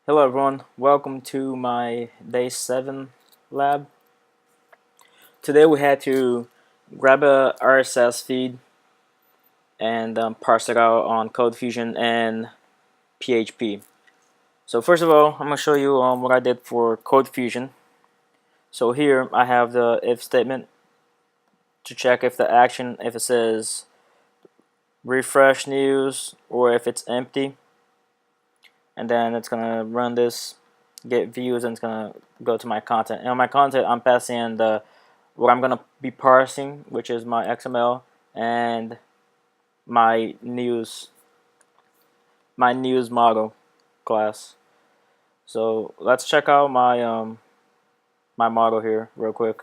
Hello everyone, welcome to my day 7 lab. Today we had to grab a RSS feed and parse it out on CodeFusion and PHP. So first of all, I'm going to show you what I did for CodeFusion. So here I have the if statement to check if the action, if it says refresh news or if it's empty. And then it's going to run this, get views, and it's going to go to my content. And on my content, I'm passing in what I'm going to be parsing, which is my XML and my news model class. So let's check out my model here real quick.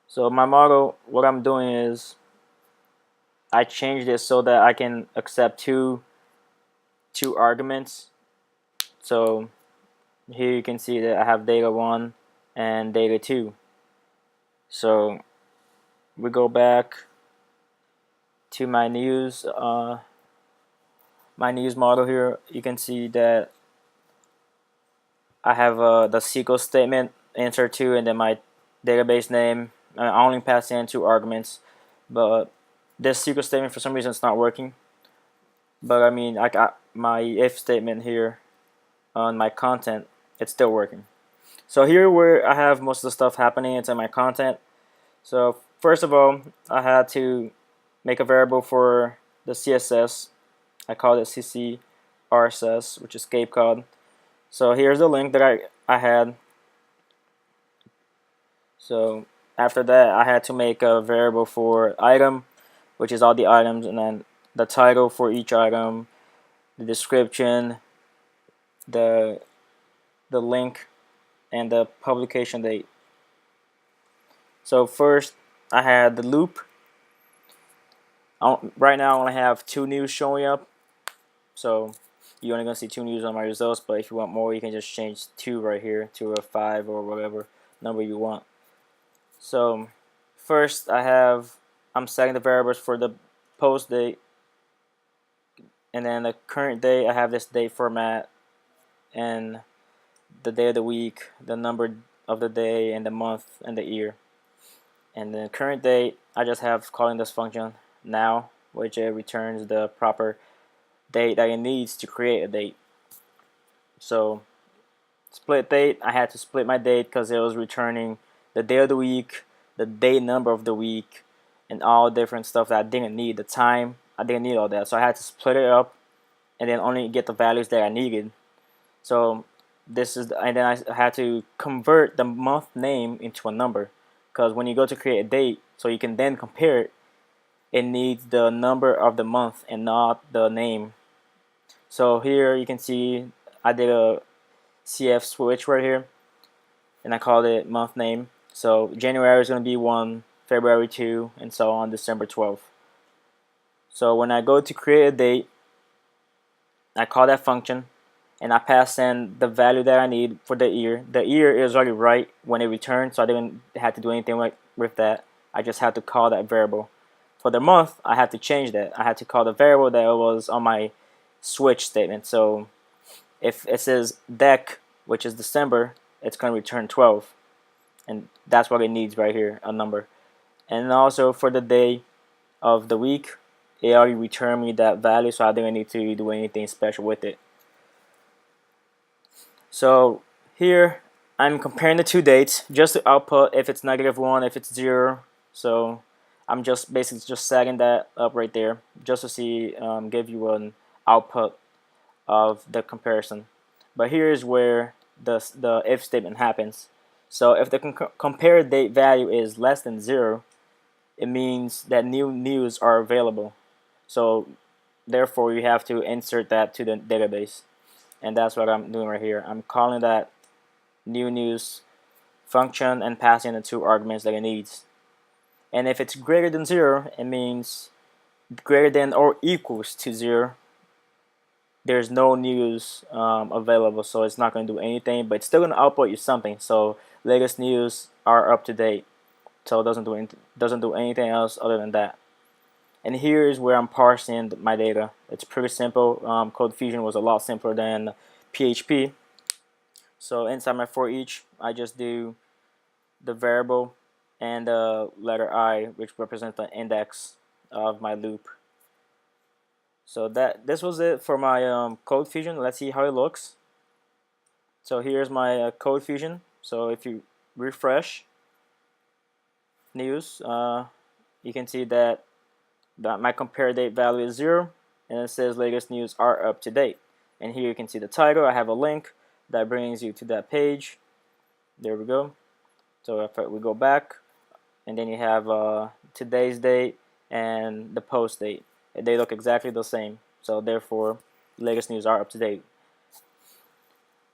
So my model, what I'm doing is I changed it so that I can accept two arguments. So here you can see that I have data 1 and data 2. So we go back to my news model here. You can see that I have the SQL statement insert to, and then my database name. I only pass in 2 arguments, but this SQL statement for some reason it's not working. But I mean, I got my if statement here on my content, it's still working. So here where I have most of the stuff happening, it's in my content. So first of all, I had to make a variable for the CSS. I call it CC RSS, which is Cape Cod. So here's the link that I had. So after that, I had to make a variable for item, which is all the items, and then the title for each item, the description, the link, and the publication date. So first, I had the loop. Right now, I only have 2 news showing up. So you're only going to see 2 news on my results, but if you want more, you can just change 2 right here to a 5 or whatever number you want. So first I'm setting the variables for the post date, and then the current date, I have this date format, and the day of the week, the number of the day, and the month, and the year. And the current date, I just have calling this function now, which returns the proper date that it needs to create a date. So split date, I had to split my date because it was returning the day of the week, the day number of the week, and all different stuff that I didn't need. The time, I didn't need all that, so I had to split it up and then only get the values that I needed. So this is, and then I had to convert the month name into a number, because when you go to create a date, so you can then compare it, it needs the number of the month and not the name. So here you can see I did a CF switch right here, and I called it month name. So January is going to be 1, February 2, and so on, December 12th. So when I go to create a date, I call that function, and I pass in the value that I need for the year. The year is already right when it returned, so I didn't have to do anything with that. I just had to call that variable. For the month, I had to change that. I had to call the variable that was on my switch statement. So if it says dec, which is December, it's going to return 12. And that's what it needs right here, a number. And also for the day of the week, it already returned me that value, so I didn't need to do anything special with it. So here I'm comparing the 2 dates just to output if it's -1, if it's 0. So I'm just basically just setting that up right there just to see, give you an output of the comparison. But here's where the if statement happens. So if the compare date value is less than 0, it means that new news are available. So therefore you have to insert that to the database. And that's what I'm doing right here. I'm calling that new news function and passing the 2 arguments that it needs. And if it's greater than 0, it means greater than or equals to 0. There's no news available, so it's not going to do anything, but it's still going to output you something. So latest news are up to date, so it doesn't do anything else other than that. And here is where I'm parsing my data. It's pretty simple. CodeFusion was a lot simpler than PHP. So inside my for each, I just do the variable and the letter I, which represents the index of my loop. So this was it for my code fusion. Let's see how it looks. So here's my code fusion. So if you refresh news, you can see that my compare date value is 0, and it says latest news are up to date. And here you can see the title. I have a link that brings you to that page. There we go. So if we go back, and then you have today's date and the post date. They look exactly the same. So therefore, latest news are up to date.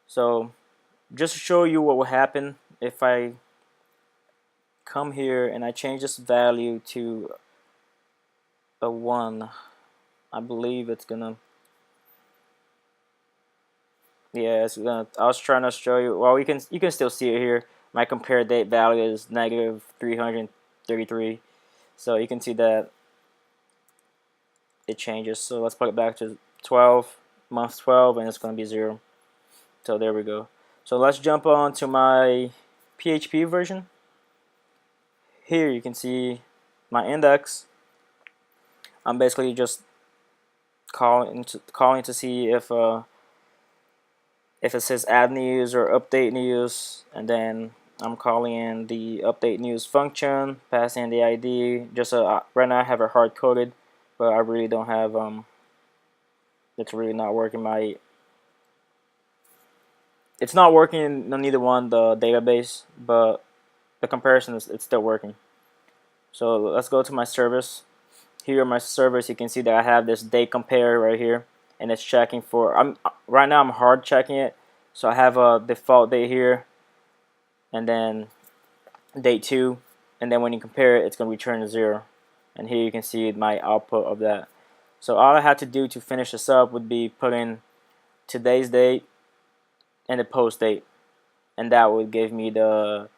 So just to show you what will happen if I come here and I change this value to a 1, I believe it's gonna, yeah, it's gonna, I was trying to show you, well, you can still see it here. My compare date value is negative 333, so you can see that it changes. So let's put it back to 12, month 12, and it's gonna be 0. So there we go. So let's jump on to my PHP version. Here you can see my index. I'm basically just calling to see if it says add news or update news, and then I'm calling in the update news function, passing the ID. Just right now I have it hard coded, but I really don't have it's really not working. It's not working on neither one, the database, but the comparison it's still working. So let's go to my service. Here on my service, you can see that I have this date compare right here, and it's checking for. Right now I'm hard checking it, so I have a default date here, and then date 2, and then when you compare it, it's going to return 0. And here you can see my output of that. So all I had to do to finish this up would be put in today's date and the post date, and that would give me the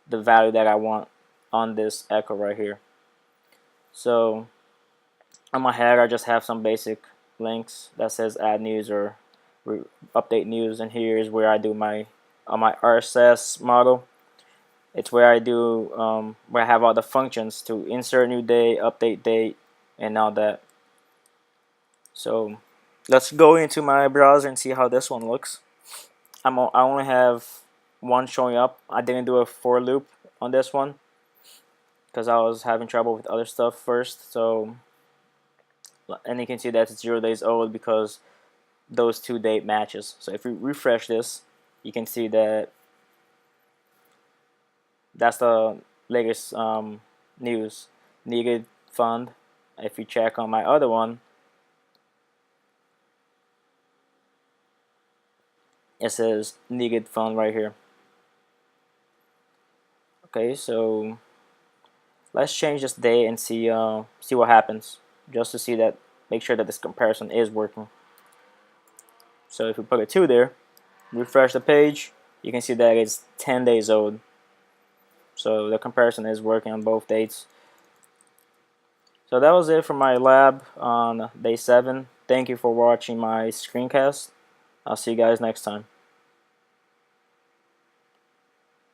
value that I want on this echo right here. So on my header, I just have some basic links that says add news or update news, and here is where I do my RSS model. It's where I do where I have all the functions to insert new date, update date, and all that. So let's go into my browser and see how this one looks. I only have one showing up. I didn't do a for loop on this one because I was having trouble with other stuff first. So, and you can see that it's 0 days old because those two date matches. So if we refresh this, you can see that that's the latest news. Needed fund. If you check on my other one, it says needed fund right here. Okay, so let's change this date and see what happens, just to see that, make sure that this comparison is working. So if we put a 2 there, refresh the page, you can see that it's 10 days old. So the comparison is working on both dates. So that was it for my lab on day 7. Thank you for watching my screencast. I'll see you guys next time.